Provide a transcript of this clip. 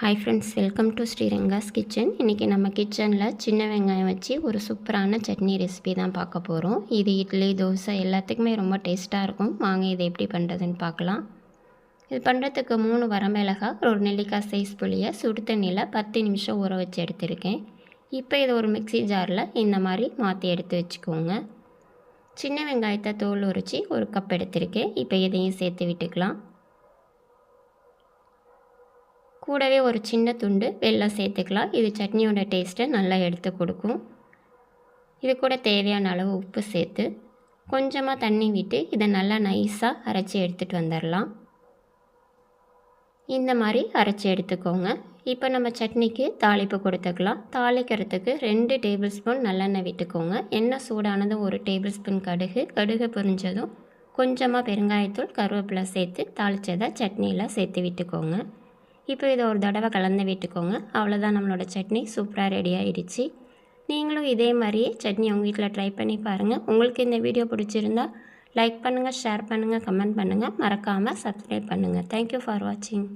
Hi friends, welcome to Sriranga's kitchen. இன்றைக்கி நம்ம கிச்சனில் சின்ன வெங்காயம் வச்சு ஒரு சூப்பரான சட்னி ரெசிபி தான் பார்க்க போகிறோம். இது இட்லி, தோசை எல்லாத்துக்குமே ரொம்ப டேஸ்ட்டாக இருக்கும். வாங்க இதை எப்படி பண்ணுறதுன்னு பார்க்கலாம். இது பண்ணுறதுக்கு 3 வரமிளகாய், ஒரு நெல்லிக்காய் சைஸ் புளியை சுடு தண்ணியில் 10 நிமிஷம் ஊற வச்சு எடுத்திருக்கேன். இப்போ இதை ஒரு மிக்ஸி ஜாரில் இந்த மாதிரி மாற்றி எடுத்து வச்சுக்கோங்க. சின்ன வெங்காயத்தை தோல் உரித்து ஒரு கப் எடுத்திருக்கேன். இப்போ இதையும் சேர்த்து விட்டுக்கலாம். கூடவே ஒரு சின்ன துண்டு வெல்லம் சேர்த்துக்கலாம். இது சட்னியோட டேஸ்ட்டை நல்லா எடுத்து கொடுக்கும். இது கூட தேவையான அளவு உப்பு சேர்த்து கொஞ்சமாக தண்ணி விட்டு இதை நல்லா நைஸாக அரைச்சி எடுத்துகிட்டு வந்துடலாம். இந்த மாதிரி அரைச்சி எடுத்துக்கோங்க. இப்போ நம்ம சட்னிக்கு தாளிப்பு கொடுத்துக்கலாம். தாளிக்கிறதுக்கு 2 டேபிள் ஸ்பூன் நல்லெண்ணெய் விட்டுக்கோங்க. எண்ணெய் சூடானதும் 1 டேபிள் ஸ்பூன் கடுகு பொரிஞ்சதும் கொஞ்சமாக பெருங்காயத்தூள், கருவேப்பிலை சேர்த்து தாளித்ததை சட்னியில் சேர்த்து விட்டுக்கோங்க. இப்போ இதை ஒரு தடவை கலந்து விட்டுக்கோங்க. அவ்வளோதான், நம்மளோட சட்னி சூப்பராக ரெடி ஆகிடுச்சு. நீங்களும் இதே மாதிரியே சட்னி உங்கள் வீட்டில் ட்ரை பண்ணி பாருங்கள். உங்களுக்கு இந்த வீடியோ பிடிச்சிருந்தா லைக் பண்ணுங்கள், ஷேர் பண்ணுங்கள், கமெண்ட் பண்ணுங்கள். மறக்காமல் சப்ஸ்கிரைப் பண்ணுங்கள். தேங்க்யூ ஃபார் வாட்சிங்.